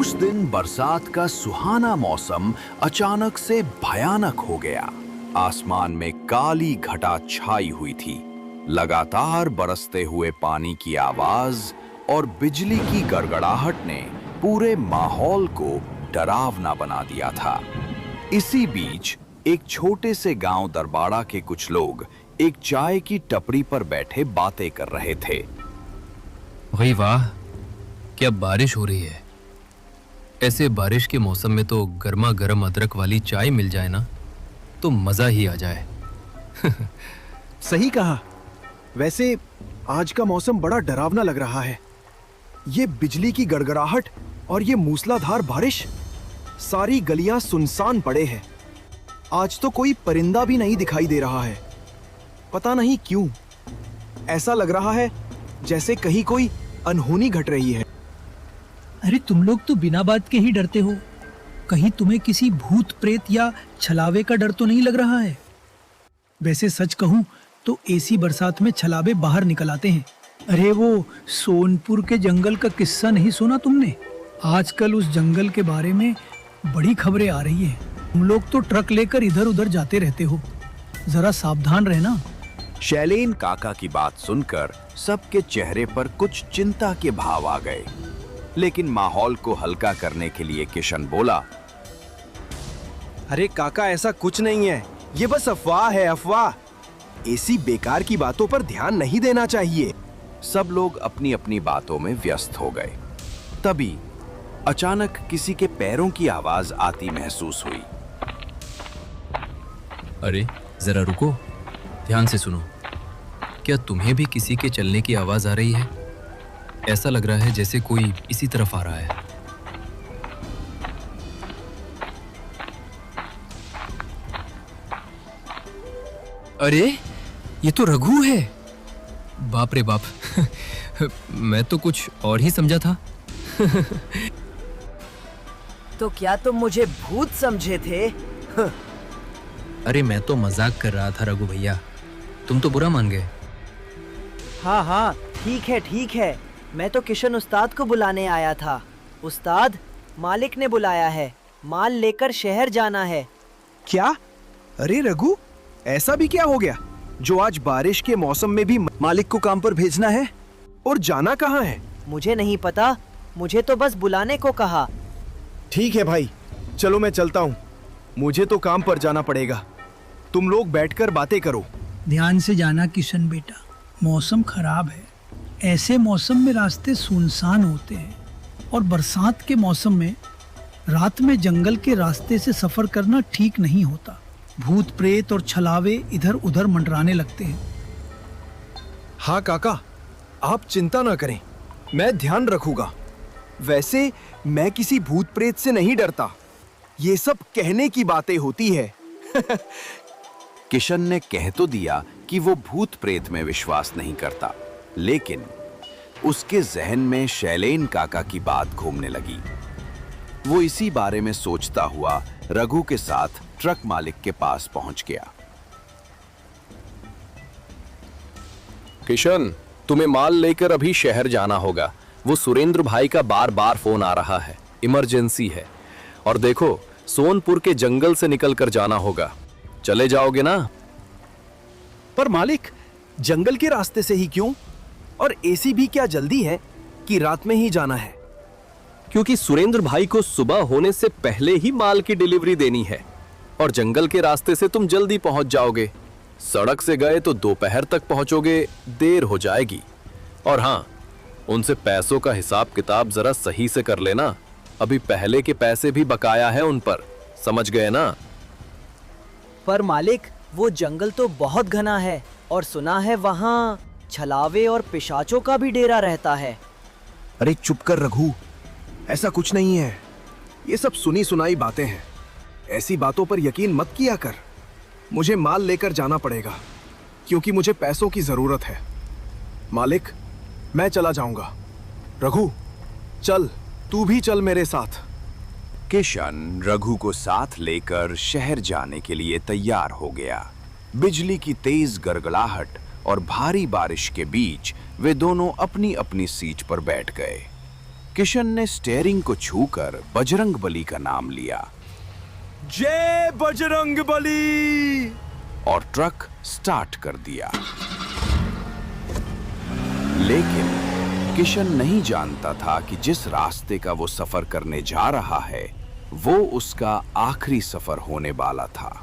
उस दिन बरसात का सुहाना मौसम अचानक से भयानक हो गया। आसमान में काली घटा छाई हुई थी। लगातार बरसते हुए पानी की आवाज और बिजली की गड़गड़ाहट ने पूरे माहौल को डरावना बना दिया था। इसी बीच एक छोटे से गांव दरबाड़ा के कुछ लोग एक चाय की टपरी पर बैठे बातें कर रहे थे। भाई वाह, क्या बारिश हो रही है। ऐसे बारिश के मौसम में तो गर्मा गर्म अदरक वाली चाय मिल जाए ना तो मजा ही आ जाए। सही कहा। वैसे आज का मौसम बड़ा डरावना लग रहा है। ये बिजली की गड़गड़ाहट और ये मूसलाधार बारिश, सारी गलियां सुनसान पड़े हैं। आज तो कोई परिंदा भी नहीं दिखाई दे रहा है। पता नहीं क्यों ऐसा लग रहा है जैसे कहीं कोई अनहोनी घट रही है। अरे तुम लोग तो बिना बात के ही डरते हो। कहीं तुम्हें किसी भूत प्रेत या छलावे का डर तो नहीं लग रहा है? वैसे सच कहूं तो ऐसी बरसात में छलावे बाहर निकल आते हैं। अरे वो सोनपुर के जंगल का किस्सा नहीं सुना तुमने? आजकल उस जंगल के बारे में बड़ी खबरें आ रही है। तुम लोग तो ट्रक लेकर इधर उधर जाते रहते हो, जरा सावधान रहना। शैलेन काका की बात सुनकर सबके चेहरे पर कुछ चिंता के भाव आ गए, लेकिन माहौल को हल्का करने के लिए किशन बोला, अरे काका, ऐसा कुछ नहीं है। ये बस अफवाह है, अफवाह। ऐसी बेकार की बातों पर ध्यान नहीं देना चाहिए। सब लोग अपनी अपनी बातों में व्यस्त हो गए। तभी अचानक किसी के पैरों की आवाज आती महसूस हुई। अरे जरा रुको, ध्यान से सुनो। क्या तुम्हें भी किसी के चलने की आवाज आ रही है? ऐसा लग रहा है जैसे कोई इसी तरफ आ रहा है। अरे ये तो रघु है। बाप रे बाप, मैं तो कुछ और ही समझा था। तो क्या तुम मुझे भूत समझे थे? अरे मैं तो मजाक कर रहा था रघु भैया, तुम तो बुरा मान गए। हाँ हाँ, ठीक है। मैं तो किशन उस्ताद को बुलाने आया था। उस्ताद, मालिक ने बुलाया है, माल लेकर शहर जाना है। क्या? अरे रघु, ऐसा भी क्या हो गया जो आज बारिश के मौसम में भी मालिक को काम पर भेजना है? और जाना कहाँ है? मुझे नहीं पता, मुझे तो बस बुलाने को कहा। ठीक है भाई, चलो मैं चलता हूँ। मुझे तो काम पर जाना पड़ेगा। तुम लोग बैठकर बातें करो। ध्यान से जाना किशन बेटा, मौसम खराब है। ऐसे मौसम में रास्ते सुनसान होते हैं और बरसात के मौसम में रात में जंगल के रास्ते से सफर करना ठीक नहीं होता। भूत प्रेत और छलावे इधर उधर मंडराने लगते हैं। हाँ काका, आप चिंता ना करें, मैं ध्यान रखूंगा। वैसे मैं किसी भूत प्रेत से नहीं डरता, ये सब कहने की बातें होती है। किशन ने कह तो दिया कि वो भूत प्रेत में विश्वास नहीं करता, लेकिन उसके जहन में शैलेन काका की बात घूमने लगी। वो इसी बारे में सोचता हुआ रघु के साथ ट्रक मालिक के पास पहुंच गया। किशन, तुम्हें माल लेकर अभी शहर जाना होगा। वो सुरेंद्र भाई का बार बार फोन आ रहा है, इमरजेंसी है। और देखो, सोनपुर के जंगल से निकलकर जाना होगा। चले जाओगे ना? पर मालिक, जंगल के रास्ते से ही क्यों? और ऐसी भी क्या जल्दी है कि रात में ही जाना है? क्योंकि सुरेंद्र भाई को सुबह होने से पहले ही माल की डिलीवरी देनी है और जंगल के रास्ते से तुम जल्दी पहुंच जाओगे। सड़क से गए तो दोपहर तक पहुंचोगे, देर हो जाएगी। और हाँ, उनसे पैसों का हिसाब किताब जरा सही से कर लेना। अभी पहले के पैसे भी बकाया है उन पर, समझ गए ना? पर मालिक, वो जंगल तो बहुत घना है और सुना है वहाँ छलावे और पिशाचों का भी डेरा रहता है। अरे चुप कर रघु, ऐसा कुछ नहीं है। ये सब सुनी सुनाई बातें हैं। ऐसी बातों पर यकीन मत किया कर। मुझे माल लेकर जाना पड़ेगा क्योंकि मुझे पैसों की जरूरत है। मालिक, मैं चला जाऊंगा। रघु, चल, तू भी चल मेरे साथ। किशन रघु को साथ लेकर शहर जाने के लिए तैयार हो गया। बिजली की तेज गड़गड़ाहट और भारी बारिश के बीच वे दोनों अपनी अपनी सीट पर बैठ गए। किशन ने स्टेयरिंग को छूकर बजरंग बली का नाम लिया जय बजरंग बली। और ट्रक स्टार्ट कर दिया। लेकिन किशन नहीं जानता था कि जिस रास्ते का वो सफर करने जा रहा है वो उसका आखिरी सफर होने वाला था।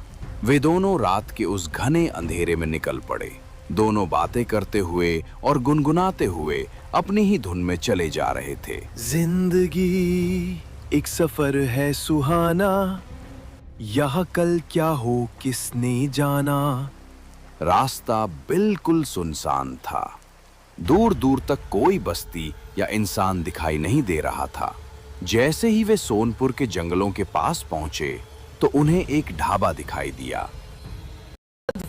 वे दोनों रात के उस घने अंधेरे में निकल पड़े। दोनों बातें करते हुए और गुनगुनाते हुए अपनी ही धुन में चले जा रहे थे। जिंदगी एक सफर है सुहाना, यहाँ कल क्या हो किसने जाना। रास्ता बिल्कुल सुनसान था। दूर दूर तक कोई बस्ती या इंसान दिखाई नहीं दे रहा था। जैसे ही वे सोनपुर के जंगलों के पास पहुंचे तो उन्हें एक ढाबा दिखाई दिया।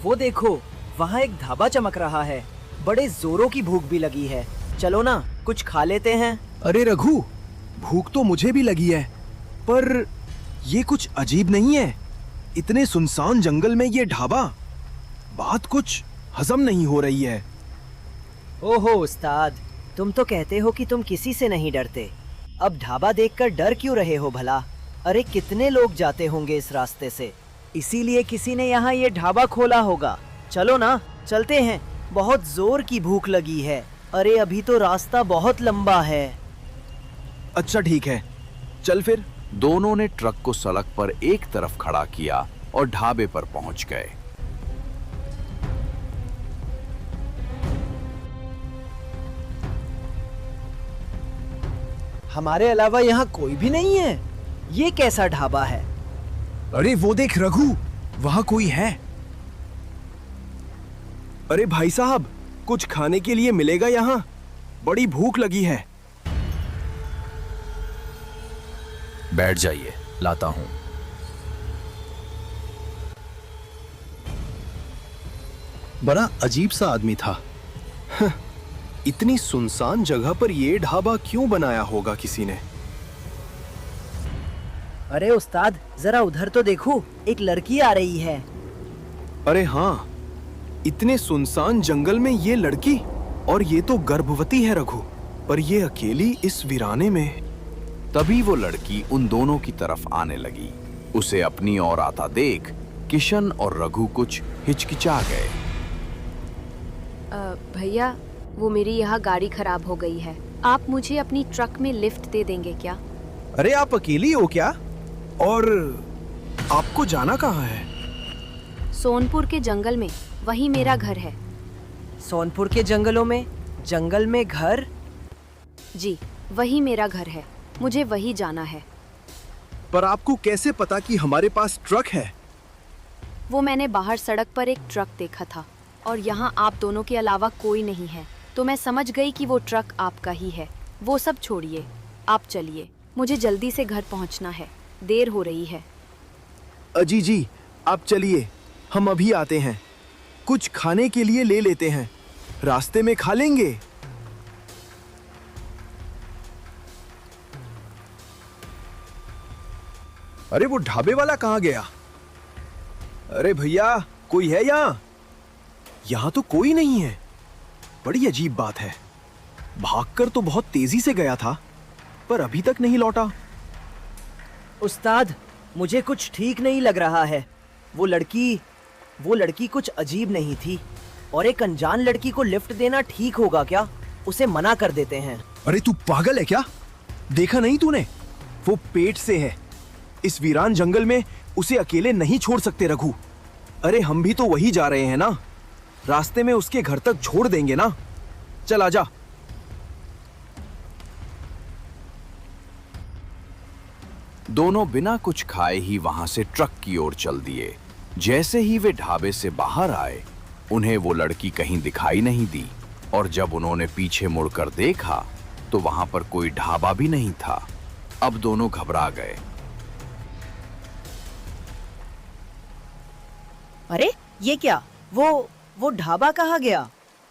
वो देखो, वहाँ एक ढाबा चमक रहा है। बड़े जोरों की भूख भी लगी है। चलो ना, कुछ खा लेते हैं। अरे रघु, भूख तो मुझे भी लगी है, पर ये कुछ अजीब नहीं है। इतने सुनसान जंगल में ये ढाबा, बात कुछ हजम नहीं हो रही है। ओहो उस्ताद, तुम तो कहते हो कि तुम किसी से नहीं डरते। अब ढाबा देखकर डर क्यों रहे हो भला? अरे कितने लोग जाते होंगे इस रास्ते से, इसीलिए किसी ने यहाँ ये ढाबा खोला होगा। चलो ना, चलते हैं। बहुत जोर की भूख लगी है। अरे अभी तो रास्ता बहुत लंबा है। अच्छा ठीक है, चल फिर। दोनों ने ट्रक को सड़क पर एक तरफ खड़ा किया और ढाबे पर पहुंच गए। हमारे अलावा यहाँ कोई भी नहीं है। ये कैसा ढाबा है? अरे वो देख रघु, वहां कोई है। अरे भाई साहब, कुछ खाने के लिए मिलेगा यहाँ? बड़ी भूख लगी है। बैठ जाइए, लाता हूं। बड़ा अजीब सा आदमी था। इतनी सुनसान जगह पर ये ढाबा क्यों बनाया होगा किसी ने? अरे उस्ताद, जरा उधर तो देखो, एक लड़की आ रही है। अरे हाँ, इतने सुनसान जंगल में ये लड़की, और ये तो गर्भवती है रघु। पर ये अकेली इस वीराने में। तभी वो लड़की उन दोनों की तरफ आने लगी। उसे अपनी ओर आता देख किशन और रघु कुछ हिचकिचा गए। भैया, वो मेरी यहाँ गाड़ी खराब हो गई है। आप मुझे अपनी ट्रक में लिफ्ट दे देंगे क्या? अरे आप अकेली हो क्या? और आपको जाना कहाँ है? सोनपुर के जंगल में, वही मेरा घर है। सोनपुर के जंगलों में? जंगल में घर? जी, वही मेरा घर है। मुझे वही जाना है। पर आपको कैसे पता कि हमारे पास ट्रक है? वो मैंने बाहर सड़क पर एक ट्रक देखा था और यहाँ आप दोनों के अलावा कोई नहीं है, तो मैं समझ गई कि वो ट्रक आपका ही है। वो सब छोड़िए, आप चलिए। मुझे जल्दी से घर पहुँचना है, देर हो रही है। अजी जी, आप चलिए, हम अभी आते हैं। कुछ खाने के लिए ले लेते हैं, रास्ते में खा लेंगे। अरे वो ढाबे वाला कहाँ गया? अरे भैया, कोई है यहाँ? यहाँ तो कोई नहीं है। बड़ी अजीब बात है। भागकर तो बहुत तेजी से गया था, पर अभी तक नहीं लौटा। उस्ताद, मुझे कुछ ठीक नहीं लग रहा है। वो लड़की कुछ अजीब नहीं थी, और एक अनजान लड़की को लिफ्ट देना ठीक होगा क्या? उसे मना कर देते हैं। अरे तू पागल है क्या? देखा नहीं तूने? वो पेट से है। इस वीरान जंगल में उसे अकेले नहीं छोड़ सकते रघु। अरे हम भी तो वही जा रहे हैं ना, रास्ते में उसके घर तक छोड़ देंगे ना। चल आजा। दोनों बिना कुछ खाए ही वहां से ट्रक की ओर चल दिए। जैसे ही वे ढाबे से बाहर आए, उन्हें वो लड़की कहीं दिखाई नहीं दी, और जब उन्होंने पीछे मुड़कर देखा तो वहां पर कोई ढाबा भी नहीं था। अब दोनों घबरा गए। अरे ये क्या? वो ढाबा कहाँ गया?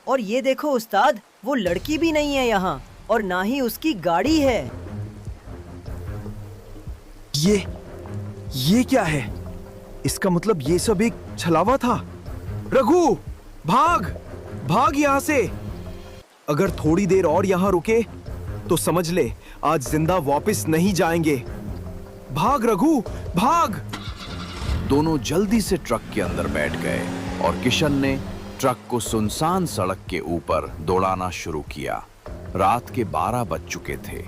और ये देखो उस्ताद, वो लड़की भी नहीं है यहाँ, और ना ही उसकी गाड़ी है। ये क्या है? इसका मतलब ये सब एक छलावा था। रघु, भाग भाग यहाँ से। अगर थोड़ी देर और यहाँ रुके तो समझ ले आज जिंदा वापस नहीं जाएंगे। भाग रघु, भाग। दोनों जल्दी से ट्रक के अंदर बैठ गए और किशन ने ट्रक को सुनसान सड़क के ऊपर दौड़ाना शुरू किया। रात के 12 बज चुके थे।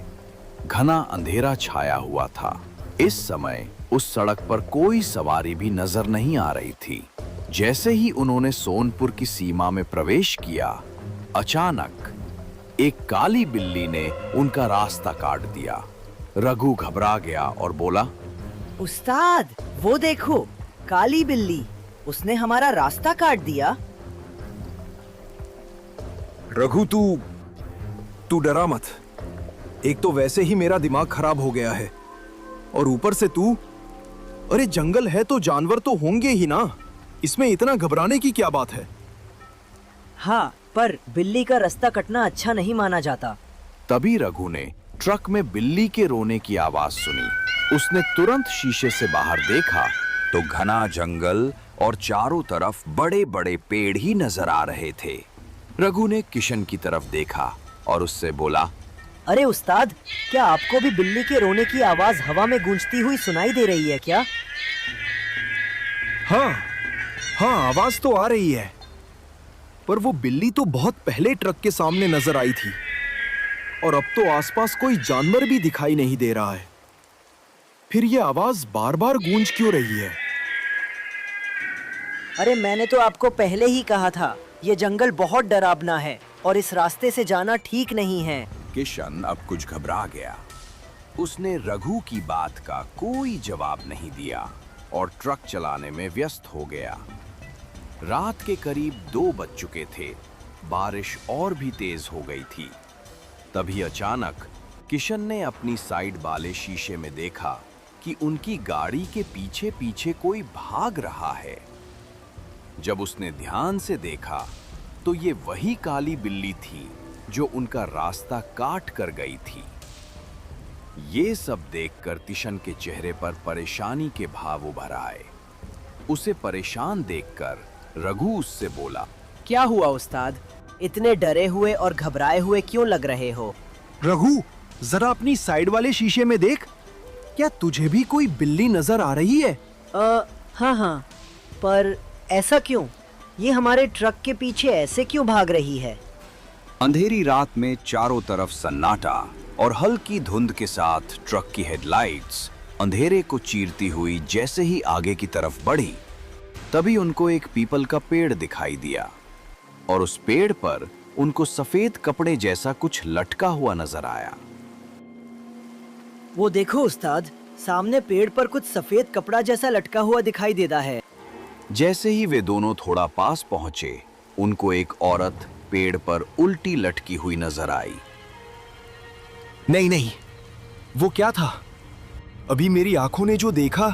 घना अंधेरा छाया हुआ था। इस समय उस सड़क पर कोई सवारी भी नजर नहीं आ रही थी। जैसे ही उन्होंने सोनपुर की सीमा में प्रवेश किया, अचानक एक काली बिल्ली ने उनका रास्ता काट दिया। रघु घबरा गया और बोला, उस्ताद, वो देखो, काली बिल्ली, उसने हमारा रास्ता काट दिया। रघु, तू डरा मत। एक तो वैसे ही मेरा दिमाग खराब हो गया है और ऊपर से तू। अरे जंगल है तो जानवर तो होंगे ही ना, इसमें इतना घबराने की क्या बात है। हाँ, पर बिल्ली का रास्ता कटना अच्छा नहीं माना जाता। तभी रघु ने ट्रक में बिल्ली के रोने की आवाज सुनी। उसने तुरंत शीशे से बाहर देखा तो घना जंगल और चारों तरफ बड़े बड़े पेड़ ही नजर आ रहे थे। रघु ने किशन की तरफ देखा और उससे बोला, अरे उस्ताद, क्या आपको भी बिल्ली के रोने की आवाज हवा में गूंजती हुई सुनाई दे रही है क्या? हाँ हाँ, आवाज तो आ रही है, पर वो बिल्ली तो बहुत पहले ट्रक के सामने नजर आई थी और अब तो आसपास कोई जानवर भी दिखाई नहीं दे रहा है। फिर ये आवाज बार बार गूंज क्यों रही है? अरे मैंने तो आपको पहले ही कहा था, ये जंगल बहुत डरावना है और इस रास्ते से जाना ठीक नहीं है। किशन अब कुछ घबरा गया। उसने रघु की बात का कोई जवाब नहीं दिया और ट्रक चलाने में व्यस्त हो गया। रात के करीब 2 बज चुके थे। बारिश और भी तेज हो गई थी। तभी अचानक किशन ने अपनी साइड वाले शीशे में देखा कि उनकी गाड़ी के पीछे पीछे कोई भाग रहा है। जब उसने ध्यान से देखा तो ये वही काली बिल्ली थी जो उनका रास्ता काट कर गई थी। ये सब देखकर किशन के चेहरे पर परेशानी के भाव उभर आए। उसे परेशान देखकर रघु उससे बोला, क्या हुआ उस्ताद? इतने डरे हुए और घबराए हुए क्यों लग रहे हो? रघु, जरा अपनी साइड वाले शीशे में देख। क्या तुझे भी कोई बिल्ली नजर आ रही है? हाँ हाँ, पर ऐसा क्यों? ये हमारे ट्रक के पीछे ऐसे क्यों भाग रही है? अंधेरी रात में चारों तरफ सन्नाटा और हल्की धुंध के साथ ट्रक की हेडलाइट्स अंधेरे को चीरती हुई जैसे ही आगे की तरफ बढ़ी, तभी उनको एक पीपल का पेड़ दिखाई दिया और उस पेड़ पर उनको सफेद कपड़े जैसा कुछ लटका हुआ नजर आया। वो देखो उस्ताद, सामने पेड़ पर कुछ सफेद कपड़ा जैसा लटका हुआ दिखाई देता है। जैसे ही वे दोनों थोड़ा पास पहुंचे, उनको एक औरत पेड़ पर उल्टी लटकी हुई नजर आई। नहीं नहीं, वो क्या था? अभी मेरी आंखों ने जो देखा,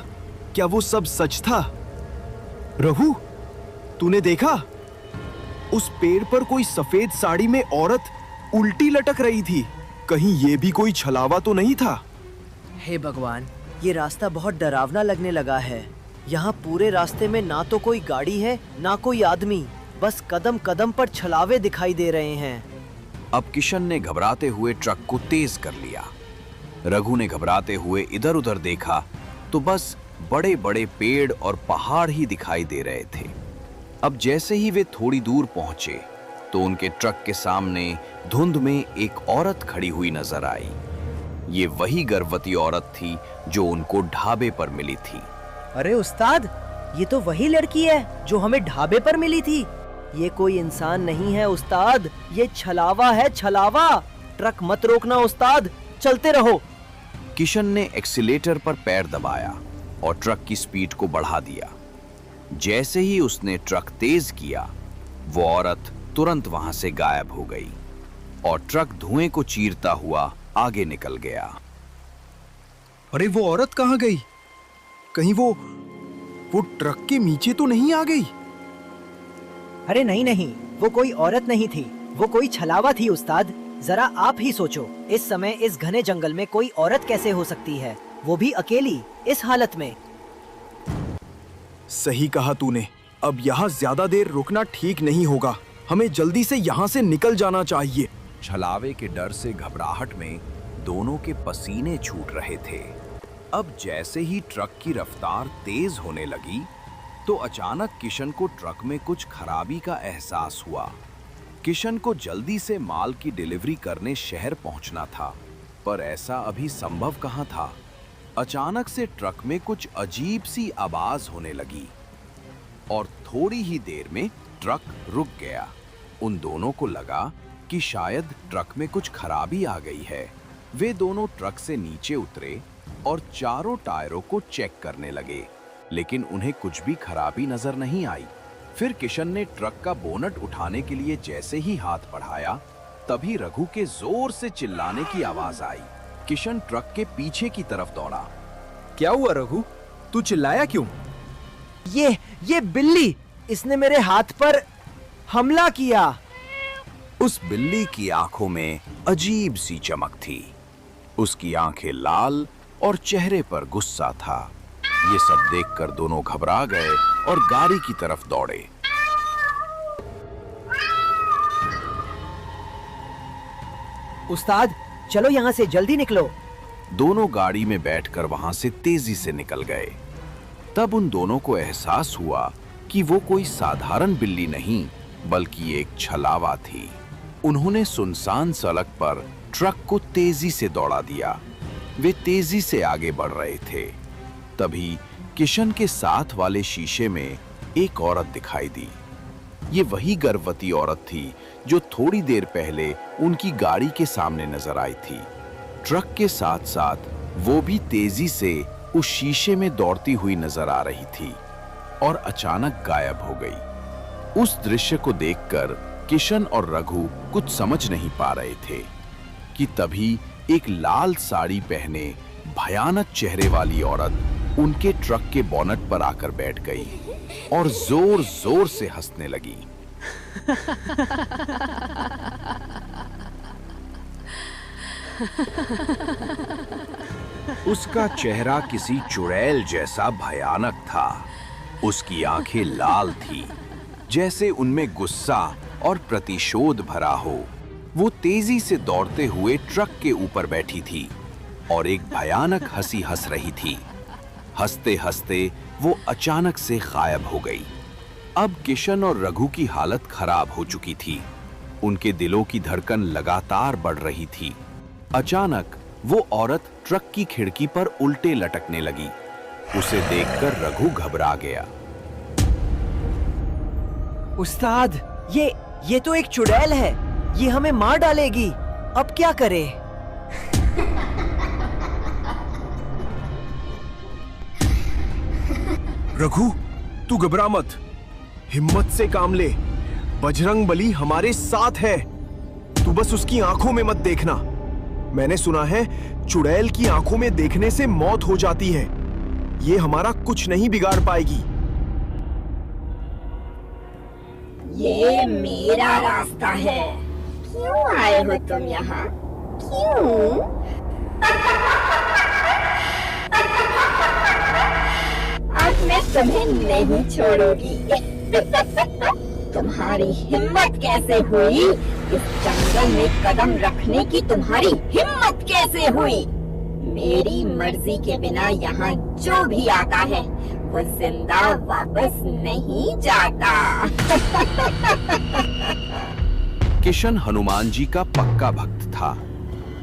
क्या वो सब सच था? रघु, तूने देखा? उस पेड़ पर कोई सफेद साड़ी में औरत उल्टी लटक रही थी। कहीं ये भी कोई छलावा तो नहीं था? हे भगवान, ये रास्ता बहुत डरावना लगने लगा है। यहाँ पूरे रास्ते में ना तो कोई गाड़ी है ना कोई आदमी, बस कदम कदम पर छलावे दिखाई दे रहे हैं। अब किशन ने घबराते हुए ट्रक को तेज कर लिया। रघु ने घबराते हुए इधर उधर देखा तो बस बड़े बड़े पेड़ और पहाड़ ही दिखाई दे रहे थे। अब जैसे ही वे थोड़ी दूर पहुंचे तो उनके ट्रक के सामने धुंध में एक औरत खड़ी हुई नजर आई। ये वही गर्भवती औरत थी जो उनको ढाबे पर मिली थी। अरे उस्ताद, ये तो वही लड़की है जो हमें ढाबे पर मिली थी। ये कोई इंसान नहीं है उस्ताद, ये छलावा है, छलावा। ट्रक मत रोकना उस्ताद, चलते रहो। किशन ने एक्सीलेटर पर पैर दबाया और ट्रक की स्पीड को बढ़ा दिया। जैसे ही उसने ट्रक तेज किया, वो औरत तुरंत वहां से गायब हो गई और ट्रक धुएं को चीरता हुआ आगे निकल गया। अरे वो औरत कहाँ गई? कहीं वो ट्रक के नीचे तो नहीं आ गई? अरे नहीं नहीं, वो कोई औरत नहीं थी, वो कोई छलावा थी उस्ताद। जरा आप ही सोचो, इस समय इस घने जंगल में कोई औरत कैसे हो सकती है, वो भी अकेली, इस हालत में। सही कहा तूने। अब यहाँ ज्यादा देर रुकना ठीक नहीं होगा। हमें जल्दी से यहाँ से निकल जाना चाहिए। छलावे के डर से घबराहट में दोनों के पसीने छूट रहे थे। अब जैसे ही ट्रक की रफ्तार तेज होने लगी तो अचानक किशन को ट्रक में कुछ खराबी का एहसास हुआ। किशन को जल्दी से माल की डिलीवरी करने शहर पहुंचना था, पर ऐसा अभी संभव कहां था। अचानक से ट्रक में कुछ अजीब सी आवाज होने लगी और थोड़ी ही देर में ट्रक रुक गया। उन दोनों को लगा कि शायद ट्रक में कुछ खराबी आ गई है। वे दोनों ट्रक से नीचे उतरे और चारों टायरों को चेक करने लगे, लेकिन उन्हें कुछ भी खराबी नजर नहीं आई। फिर किशन ने ट्रक का बोनट उठाने के लिए जैसे ही हाथ बढ़ाया, तभी रघु के जोर से चिल्लाने की आवाज आई। किशन ट्रक के पीछे की तरफ दौड़ा। क्या हुआ रघु? तू चिल्लाया क्यों? ये बिल्ली, इसने मेरे हाथ पर हमला किया। उस बिल्ली की आंखों में अजीब सी चमक थी। उसकी आंखें लाल और चेहरे पर गुस्सा था। ये सब देखकर दोनों घबरा गए और गाड़ी की तरफ दौड़े। उस्ताद, चलो यहाँ से जल्दी निकलो। दोनों गाड़ी में बैठकर वहां से तेजी से निकल गए। तब उन दोनों को एहसास हुआ कि वो कोई साधारण बिल्ली नहीं, बल्कि एक छलावा थी। उन्होंने सुनसान सड़क पर ट्रक को तेजी से दौड़ा दिया। वे तेजी से आगे बढ़ रहे थे। तभी किशन के साथ वाले शीशे में एक औरत दिखाई दी। ये वही गर्भवती औरत थी जो थोड़ी देर पहले उनकी गाड़ी के सामने नजर आई थी। ट्रक के साथ साथ वो भी तेजी से उस शीशे में दौड़ती हुई नजर आ रही थी और अचानक गायब हो गई। उस दृश्य को देखकर किशन और रघु कुछ समझ नहीं पा रहे थे कि तभी एक लाल साड़ी पहने भयानक चेहरे वाली औरत उनके ट्रक के बोनट पर आकर बैठ गई और जोर जोर से हंसने लगी। उसका चेहरा किसी चुड़ैल जैसा भयानक था। उसकी आंखें लाल थी, जैसे उनमें गुस्सा और प्रतिशोध भरा हो। वो तेजी से दौड़ते हुए ट्रक के ऊपर बैठी थी और एक भयानक हंसी हंस रही थी। हंसते हंसते वो अचानक से गायब हो गई। अब किशन और रघु की हालत खराब हो चुकी थी। उनके दिलों की धड़कन लगातार बढ़ रही थी। अचानक वो औरत ट्रक की खिड़की पर उल्टे लटकने लगी। उसे देखकर रघु घबरा गया। उस्ताद, ये तो एक चुड़ैल है। ये हमें मार डालेगी। अब क्या करें? रघु, तू घबरा मत। हिम्मत से काम ले। बजरंग बली हमारे साथ है। तू बस उसकी आंखों में मत देखना। मैंने सुना है चुड़ैल की आंखों में देखने से मौत हो जाती है। ये हमारा कुछ नहीं बिगाड़ पाएगी। ये मेरा रास्ता है। क्यों आए हो तुम यहाँ? क्यों? आज मैं तुम्हें नहीं छोड़ूंगी। तुम्हारी हिम्मत कैसे हुई? इस जंगल में कदम रखने की तुम्हारी हिम्मत कैसे हुई? मेरी मर्जी के बिना यहाँ जो भी आता है वो जिंदा वापस नहीं जाता। किशन हनुमान जी का पक्का भक्त था।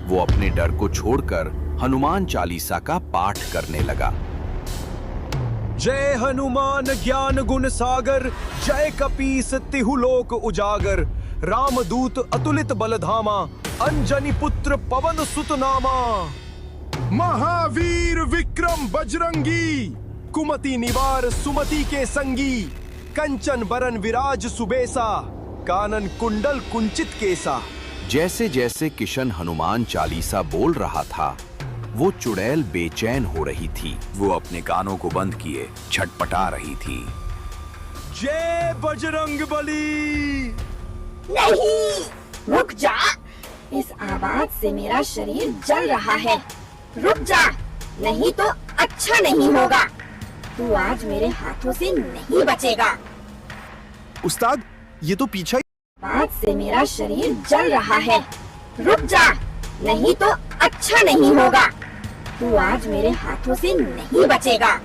वो अपने डर को छोड़कर हनुमान चालीसा का पाठ करने लगा। जय हनुमान ज्ञान गुण सागर, जय कपीस तिहु लोक उजागर, रामदूत अतुलित बलधामा, अंजनी पुत्र पवन सुत नामा। महावीर विक्रम बजरंगी, कुमति निवार सुमति के संगी, कंचन बरन विराज सुबेसा, कानन कुंडल कुंचित केसा। जैसे जैसे किशन हनुमान चालीसा बोल रहा था, वो चुड़ैल बेचैन हो रही थी। वो अपने कानों को बंद किए छटपटा रही थी। जय बजरंग बली। नहीं, रुक जा। इस आवाज से मेरा शरीर जल रहा है। रुक जा, नहीं तो अच्छा नहीं होगा। तू आज मेरे हाथों से नहीं बचेगा। उस्ताद, ये तो पीछा। आवाज से मेरा शरीर जल रहा है। रुक जा, नहीं तो अच्छा नहीं होगा। तू आज मेरे हाथों से नहीं बचेगा।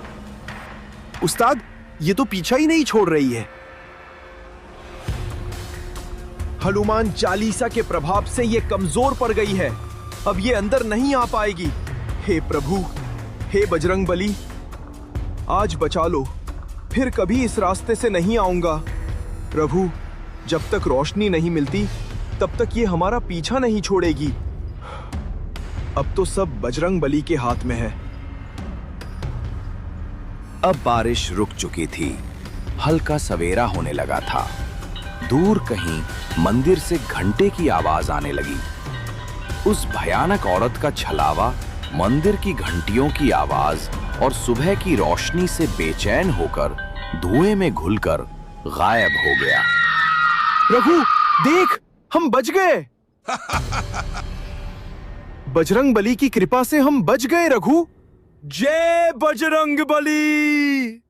उस्ताद, ये तो पीछा ही नहीं छोड़ रही है। हनुमान चालीसा के प्रभाव से ये कमजोर पड़ गई है। अब ये अंदर नहीं आ पाएगी। हे प्रभु, हे बजरंग बली, आज बचा लो, फिर कभी इस रास्ते से नहीं आऊंगा। प्रभु, जब तक रोशनी नहीं मिलती तब तक ये हमारा पीछा नहीं छोड़ेगी। अब तो सब बजरंग बली के हाथ में है। अब बारिश रुक चुकी थी। हल्का सवेरा होने लगा था। दूर कहीं मंदिर से घंटे की आवाज आने लगी। उस भयानक औरत का छलावा मंदिर की घंटियों की आवाज और सुबह की रोशनी से बेचैन होकर धुएं में घुलकर गायब हो गया। रघु, देख, हम बच गए। बजरंग बली की कृपा से हम बच गए रघु। जय बजरंग बली।